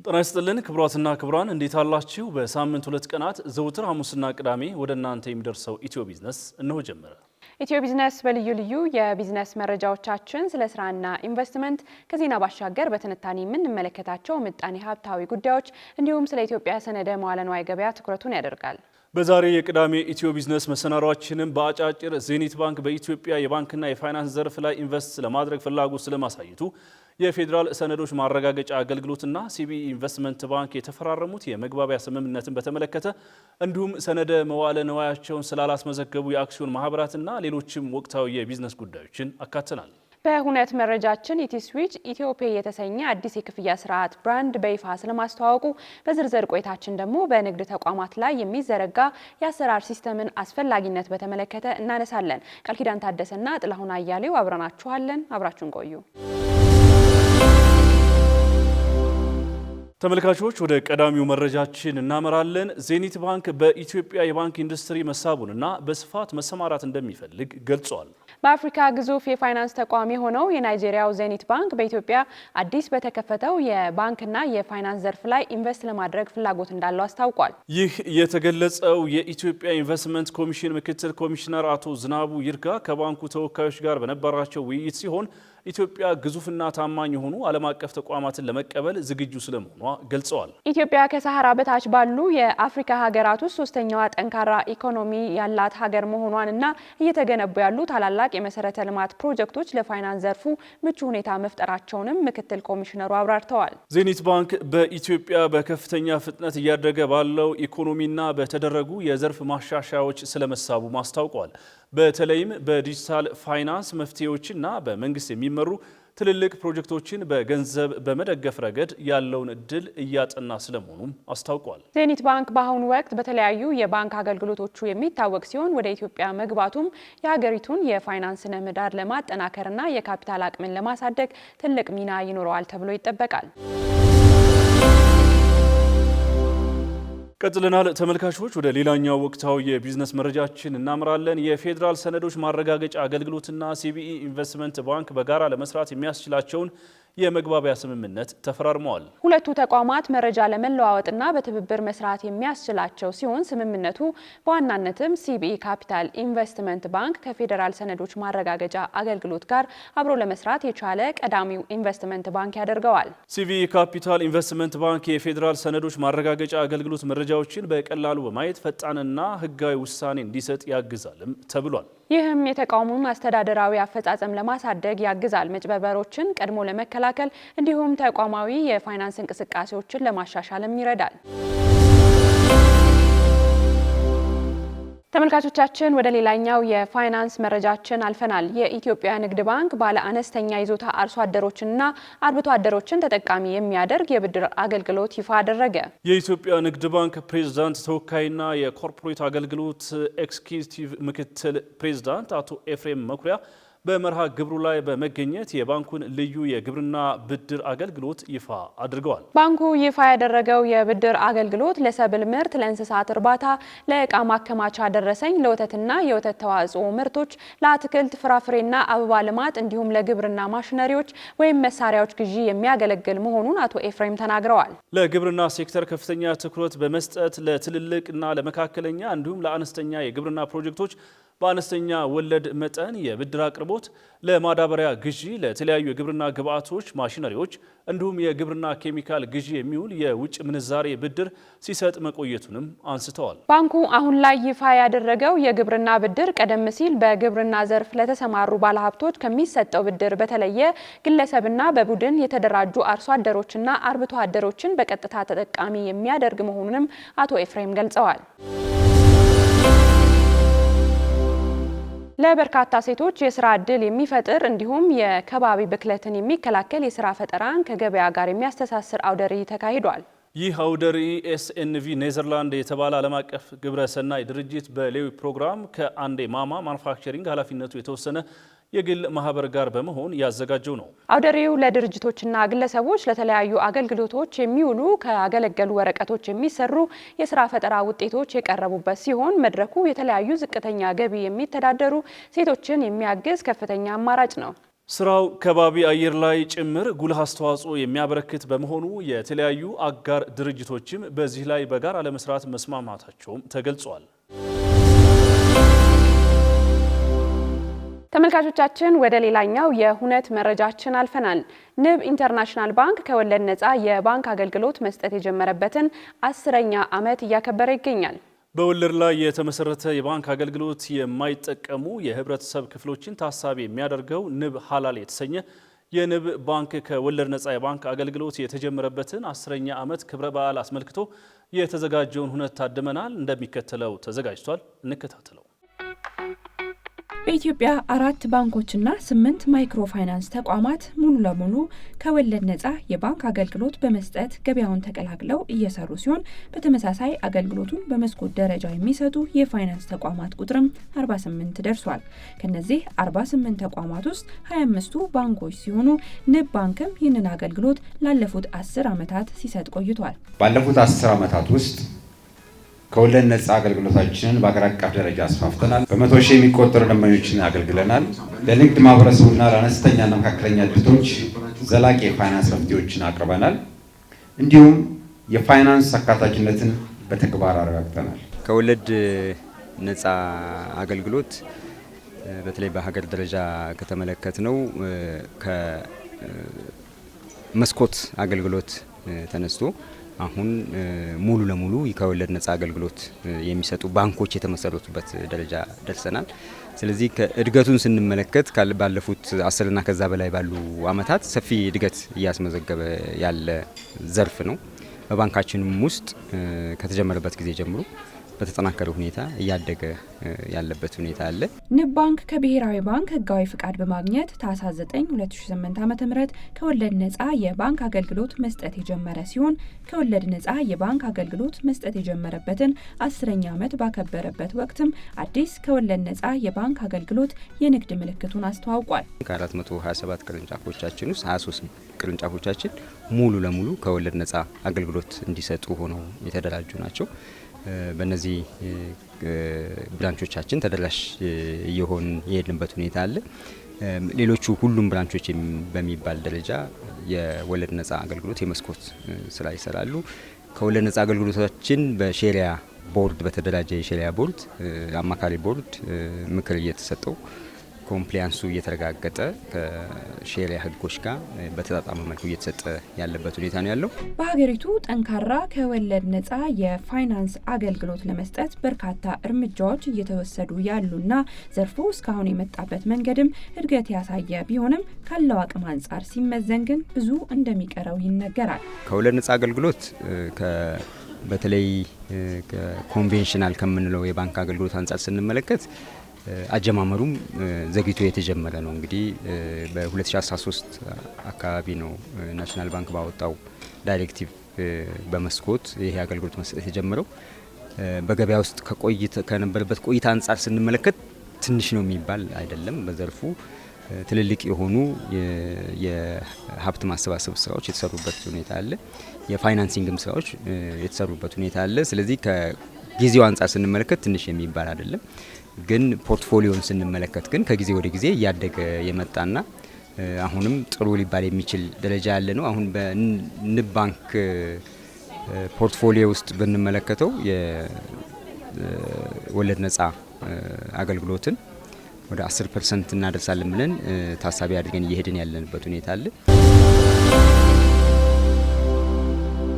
ጤና ይስጥልን ክቡራትና ክቡራን እንዴት አላችሁ? በሳምንት 2 ቀናት ዘውትር ሐሙስና ቅዳሜ ወደ እናንተ የሚደርሰው ኢትዮ ቢዝነስ እነሆ ጀመረ። ኢትዮ ቢዝነስ በልዩ ልዩ የቢዝነስ መረጃዎቻችን ስለ ስራና ኢንቨስትመንት ከዜና ባሻገር በትንታኔ የምንመለከታቸው ምጣኔ ሀብታዊ ጉዳዮች እንዲሁም ስለ ኢትዮጵያ ሰነደ መዋለ ንዋይ ገበያ ትኩረቱን ያደርጋል። በዛሬ የቅዳሜ ኢትዮ ቢዝነስ መሰናዷችንም በአጫጭር ዜኒት ባንክ በኢትዮጵያ የባንክና የፋይናንስ ዘርፍ ላይ ኢንቨስት ለማድረግ ፍላጎት ስለማሳየቱ የፌዴራል ሰነዶች ማረጋገጫ አገልግሎትና ሲቢኢ ኢንቨስትመንት ባንክ የተፈራረሙት የመግባቢያ ስምምነትን በተመለከተ እንዲሁም ሰነደ መዋለ ንዋያቸውን ስላላስመዘገቡ የአክሲዮን ማህበራትና ሌሎችም ወቅታዊ የቢዝነስ ጉዳዮችን አካተናል። በሁነት መረጃችን ኢቲስዊች ኢትዮፔ የተሰኘ አዲስ የክፍያ ስርዓት ብራንድ በይፋ ስለማስተዋወቁ፣ በዝርዝር ቆይታችን ደግሞ በንግድ ተቋማት ላይ የሚዘረጋ የአሰራር ሲስተምን አስፈላጊነት በተመለከተ እናነሳለን። ቃልኪዳን ታደሰና ጥላሁን አያሌው አብረናችኋለን። አብራችሁን ቆዩ። ተመልካቾች ወደ ቀዳሚው መረጃችን እናመራለን። ዜኒት ባንክ በኢትዮጵያ የባንክ ኢንዱስትሪ መሳቡንና በስፋት መሰማራት እንደሚፈልግ ገልጿል። በአፍሪካ ግዙፍ የፋይናንስ ተቋም የሆነው የናይጄሪያው ዜኒት ባንክ በኢትዮጵያ አዲስ በተከፈተው የባንክና የፋይናንስ ዘርፍ ላይ ኢንቨስት ለማድረግ ፍላጎት እንዳለው አስታውቋል። ይህ የተገለጸው የኢትዮጵያ ኢንቨስትመንት ኮሚሽን ምክትል ኮሚሽነር አቶ ዝናቡ ይርጋ ከባንኩ ተወካዮች ጋር በነበራቸው ውይይት ሲሆን ኢትዮጵያ ግዙፍና ታማኝ የሆኑ ዓለም አቀፍ ተቋማትን ለመቀበል ዝግጁ ስለመሆኗ ገልጸዋል። ኢትዮጵያ ከሰሃራ በታች ባሉ የአፍሪካ ሀገራት ውስጥ ሶስተኛዋ ጠንካራ ኢኮኖሚ ያላት ሀገር መሆኗንና እየተገነቡ ያሉ ታላላቅ የመሰረተ ልማት ፕሮጀክቶች ለፋይናንስ ዘርፉ ምቹ ሁኔታ መፍጠራቸውንም ምክትል ኮሚሽነሩ አብራርተዋል። ዜኒት ባንክ በኢትዮጵያ በከፍተኛ ፍጥነት እያደገ ባለው ኢኮኖሚና በተደረጉ የዘርፍ ማሻሻያዎች ስለመሳቡ ማስታውቋል። በተለይም በዲጂታል ፋይናንስ መፍትሄዎችና በመንግስት የሚመሩ ትልልቅ ፕሮጀክቶችን በገንዘብ በመደገፍ ረገድ ያለውን እድል እያጠና ስለመሆኑም አስታውቋል። ዜኒት ባንክ በአሁኑ ወቅት በተለያዩ የባንክ አገልግሎቶቹ የሚታወቅ ሲሆን ወደ ኢትዮጵያ መግባቱም የሀገሪቱን የፋይናንስ ስነ ምህዳር ለማጠናከርና የካፒታል አቅምን ለማሳደግ ትልቅ ሚና ይኖረዋል ተብሎ ይጠበቃል። ቀጥለናል ተመልካቾች። ወደ ሌላኛው ወቅታዊ የቢዝነስ መረጃችን እናምራለን። የፌዴራል ሰነዶች ማረጋገጫ አገልግሎትና ሲቢኢ ኢንቨስትመንት ባንክ በጋራ ለመስራት የሚያስችላቸውን የመግባቢያ ስምምነት ተፈራርመዋል። ሁለቱ ተቋማት መረጃ ለመለዋወጥና በትብብር መስራት የሚያስችላቸው ሲሆን ስምምነቱ በዋናነትም ሲቢኢ ካፒታል ኢንቨስትመንት ባንክ ከፌዴራል ሰነዶች ማረጋገጫ አገልግሎት ጋር አብሮ ለመስራት የቻለ ቀዳሚው ኢንቨስትመንት ባንክ ያደርገዋል። ሲቢኢ ካፒታል ኢንቨስትመንት ባንክ የፌዴራል ሰነዶች ማረጋገጫ አገልግሎት መረጃዎችን በቀላሉ በማየት ፈጣንና ሕጋዊ ውሳኔ እንዲሰጥ ያግዛልም ተብሏል። ይህም የተቋሙን አስተዳደራዊ አፈጻጸም ለማሳደግ ያግዛል። መጭበርበሮችን ቀድሞ ለመከላከል እንዲሁም ተቋማዊ የፋይናንስ እንቅስቃሴዎችን ለማሻሻልም ይረዳል። ተመልካቾቻችን ወደ ሌላኛው የፋይናንስ መረጃችን አልፈናል። የኢትዮጵያ ንግድ ባንክ ባለ አነስተኛ ይዞታ አርሶ አደሮችንና አርብቶ አደሮችን ተጠቃሚ የሚያደርግ የብድር አገልግሎት ይፋ አደረገ። የኢትዮጵያ ንግድ ባንክ ፕሬዝዳንት ተወካይና የኮርፖሬት አገልግሎት ኤክስኪዩቲቭ ምክትል ፕሬዝዳንት አቶ ኤፍሬም መኩሪያ በመርሃ ግብሩ ላይ በመገኘት የባንኩን ልዩ የግብርና ብድር አገልግሎት ይፋ አድርገዋል። ባንኩ ይፋ ያደረገው የብድር አገልግሎት ለሰብል ምርት፣ ለእንስሳት እርባታ፣ ለእቃ ማከማቻ ደረሰኝ፣ ለወተትና የወተት ተዋጽኦ ምርቶች፣ ለአትክልት ፍራፍሬና አበባ ልማት እንዲሁም ለግብርና ማሽነሪዎች ወይም መሳሪያዎች ግዢ የሚያገለግል መሆኑን አቶ ኤፍሬም ተናግረዋል። ለግብርና ሴክተር ከፍተኛ ትኩረት በመስጠት ለትልልቅና ለመካከለኛ እንዲሁም ለአነስተኛ የግብርና ፕሮጀክቶች በአነስተኛ ወለድ መጠን የብድር አቅርቦት፣ ለማዳበሪያ ግዢ፣ ለተለያዩ የግብርና ግብዓቶች፣ ማሽነሪዎች እንዲሁም የግብርና ኬሚካል ግዢ የሚውል የውጭ ምንዛሬ ብድር ሲሰጥ መቆየቱንም አንስተዋል። ባንኩ አሁን ላይ ይፋ ያደረገው የግብርና ብድር ቀደም ሲል በግብርና ዘርፍ ለተሰማሩ ባለሀብቶች ከሚሰጠው ብድር በተለየ ግለሰብና በቡድን የተደራጁ አርሶ አደሮችና አርብቶ አደሮችን በቀጥታ ተጠቃሚ የሚያደርግ መሆኑንም አቶ ኤፍሬም ገልጸዋል። ለበርካታ ሴቶች የስራ ዕድል የሚፈጥር እንዲሁም የከባቢ ብክለትን የሚከላከል የስራ ፈጠራን ከገበያ ጋር የሚያስተሳስር አውደ ርዕይ ተካሂዷል። ይህ አውደ ርዕይ ኤስኤንቪ ኔዘርላንድ የተባለ ዓለም አቀፍ ግብረ ሰናይ ድርጅት በሌዊ ፕሮግራም ከአንዴ ማማ ማኑፋክቸሪንግ ኃላፊነቱ የተወሰነ የግል ማህበር ጋር በመሆን ያዘጋጀው ነው። አውደ ርዕዩ ለድርጅቶችና ግለሰቦች ለተለያዩ አገልግሎቶች የሚውሉ ከአገለገሉ ወረቀቶች የሚሰሩ የስራ ፈጠራ ውጤቶች የቀረቡበት ሲሆን መድረኩ የተለያዩ ዝቅተኛ ገቢ የሚተዳደሩ ሴቶችን የሚያግዝ ከፍተኛ አማራጭ ነው። ስራው ከባቢ አየር ላይ ጭምር ጉልህ አስተዋጽኦ የሚያበረክት በመሆኑ የተለያዩ አጋር ድርጅቶችም በዚህ ላይ በጋራ ለመስራት መስማማታቸውም ተገልጿል። ተመልካቾቻችን ወደ ሌላኛው የሁነት መረጃችን አልፈናል። ንብ ኢንተርናሽናል ባንክ ከወለድ ነፃ የባንክ አገልግሎት መስጠት የጀመረበትን 10ኛ ዓመት እያከበረ ይገኛል። በወለድ ላይ የተመሰረተ የባንክ አገልግሎት የማይጠቀሙ የህብረተሰብ ክፍሎችን ታሳቢ የሚያደርገው ንብ ሀላል የተሰኘ የንብ ባንክ ከወለድ ነፃ የባንክ አገልግሎት የተጀመረበትን 10ኛ ዓመት ክብረ በዓል አስመልክቶ የተዘጋጀውን ሁነት ታድመናል። እንደሚከተለው ተዘጋጅቷል። እንከታተለው። በኢትዮጵያ 4 ባንኮችና 8 ማይክሮ ፋይናንስ ተቋማት ሙሉ ለሙሉ ከወለድ ነፃ የባንክ አገልግሎት በመስጠት ገበያውን ተቀላቅለው እየሰሩ ሲሆን በተመሳሳይ አገልግሎቱን በመስኮት ደረጃ የሚሰጡ የፋይናንስ ተቋማት ቁጥርም 48 ደርሷል። ከነዚህ 48 ተቋማት ውስጥ 25ቱ ባንኮች ሲሆኑ ንብ ባንክም ይህንን አገልግሎት ላለፉት 10 ዓመታት ሲሰጥ ቆይቷል። ባለፉት 10 ዓመታት ውስጥ ከወለድ ነፃ አገልግሎታችንን በአገር አቀፍ ደረጃ አስፋፍተናል። በመቶ ሺህ የሚቆጠሩ ደንበኞችን አገልግለናል። ለንግድ ማህበረሰቡና ለአነስተኛና መካከለኛ ድርጅቶች ዘላቂ የፋይናንስ መፍትሄዎችን አቅርበናል። እንዲሁም የፋይናንስ አካታችነትን በተግባር አረጋግጠናል። ከወለድ ነፃ አገልግሎት በተለይ በሀገር ደረጃ ከተመለከት ነው ከመስኮት አገልግሎት ተነስቶ አሁን ሙሉ ለሙሉ ከወለድ ነፃ አገልግሎት የሚሰጡ ባንኮች የተመሰረቱበት ደረጃ ደርሰናል። ስለዚህ ከእድገቱን ስንመለከት ባለፉት 10 እና ከዛ በላይ ባሉ አመታት ሰፊ እድገት እያስመዘገበ ያለ ዘርፍ ነው። በባንካችንም ውስጥ ከተጀመረበት ጊዜ ጀምሮ በተጠናከረ ሁኔታ እያደገ ያለበት ሁኔታ አለ። ንብ ባንክ ከብሔራዊ ባንክ ህጋዊ ፍቃድ በማግኘት ታህሳስ 9 2008 ዓ.ም ከወለድ ነፃ የባንክ አገልግሎት መስጠት የጀመረ ሲሆን ከወለድ ነፃ የባንክ አገልግሎት መስጠት የጀመረበትን 10ኛ ዓመት ባከበረበት ወቅትም አዲስ ከወለድ ነፃ የባንክ አገልግሎት የንግድ ምልክቱን አስተዋውቋል። ከ427 ቅርንጫፎቻችን ውስጥ 23 ቅርንጫፎቻችን ሙሉ ለሙሉ ከወለድ ነፃ አገልግሎት እንዲሰጡ ሆነው የተደራጁ ናቸው። በእነዚህ ብራንቾቻችን ተደራሽ እየሆን የሄድንበት ሁኔታ አለ። ሌሎቹ ሁሉም ብራንቾች በሚባል ደረጃ የወለድ ነፃ አገልግሎት የመስኮት ስራ ይሰራሉ። ከወለድ ነፃ አገልግሎታችን በሼሪያ ቦርድ በተደራጀ የሼሪያ ቦርድ አማካሪ ቦርድ ምክር እየተሰጠው ኮምፕሊያንሱ እየተረጋገጠ ከሼሪያ ህጎች ጋር በተጣጣመ መልኩ እየተሰጠ ያለበት ሁኔታ ነው ያለው። በሀገሪቱ ጠንካራ ከወለድ ነፃ የፋይናንስ አገልግሎት ለመስጠት በርካታ እርምጃዎች እየተወሰዱ ያሉና ዘርፉ እስካሁን የመጣበት መንገድም እድገት ያሳየ ቢሆንም ካለው አቅም አንጻር ሲመዘን ግን ብዙ እንደሚቀረው ይነገራል። ከወለድ ነፃ አገልግሎት በተለይ ኮንቬንሽናል ከምንለው የባንክ አገልግሎት አንጻር ስንመለከት አጀማመሩም ዘግይቶ የተጀመረ ነው። እንግዲህ በ2013 አካባቢ ነው ናሽናል ባንክ ባወጣው ዳይሬክቲቭ በመስኮት ይሄ አገልግሎት መስጠት የጀመረው። በገበያ ውስጥ ከነበረበት ቆይታ አንጻር ስንመለከት ትንሽ ነው የሚባል አይደለም። በዘርፉ ትልልቅ የሆኑ የሀብት ማሰባሰብ ስራዎች የተሰሩበት ሁኔታ አለ። የፋይናንሲንግም ስራዎች የተሰሩበት ሁኔታ አለ። ስለዚህ ከጊዜው አንጻር ስንመለከት ትንሽ የሚባል አይደለም። ግን ፖርትፎሊዮን ስንመለከት ግን ከጊዜ ወደ ጊዜ እያደገ የመጣና አሁንም ጥሩ ሊባል የሚችል ደረጃ ያለ ነው። አሁን በንብ ባንክ ፖርትፎሊዮ ውስጥ ብንመለከተው የወለድ ነፃ አገልግሎትን ወደ 10% እናደርሳለን ብለን ታሳቢ አድርገን እየሄድን ያለንበት ሁኔታ አለ።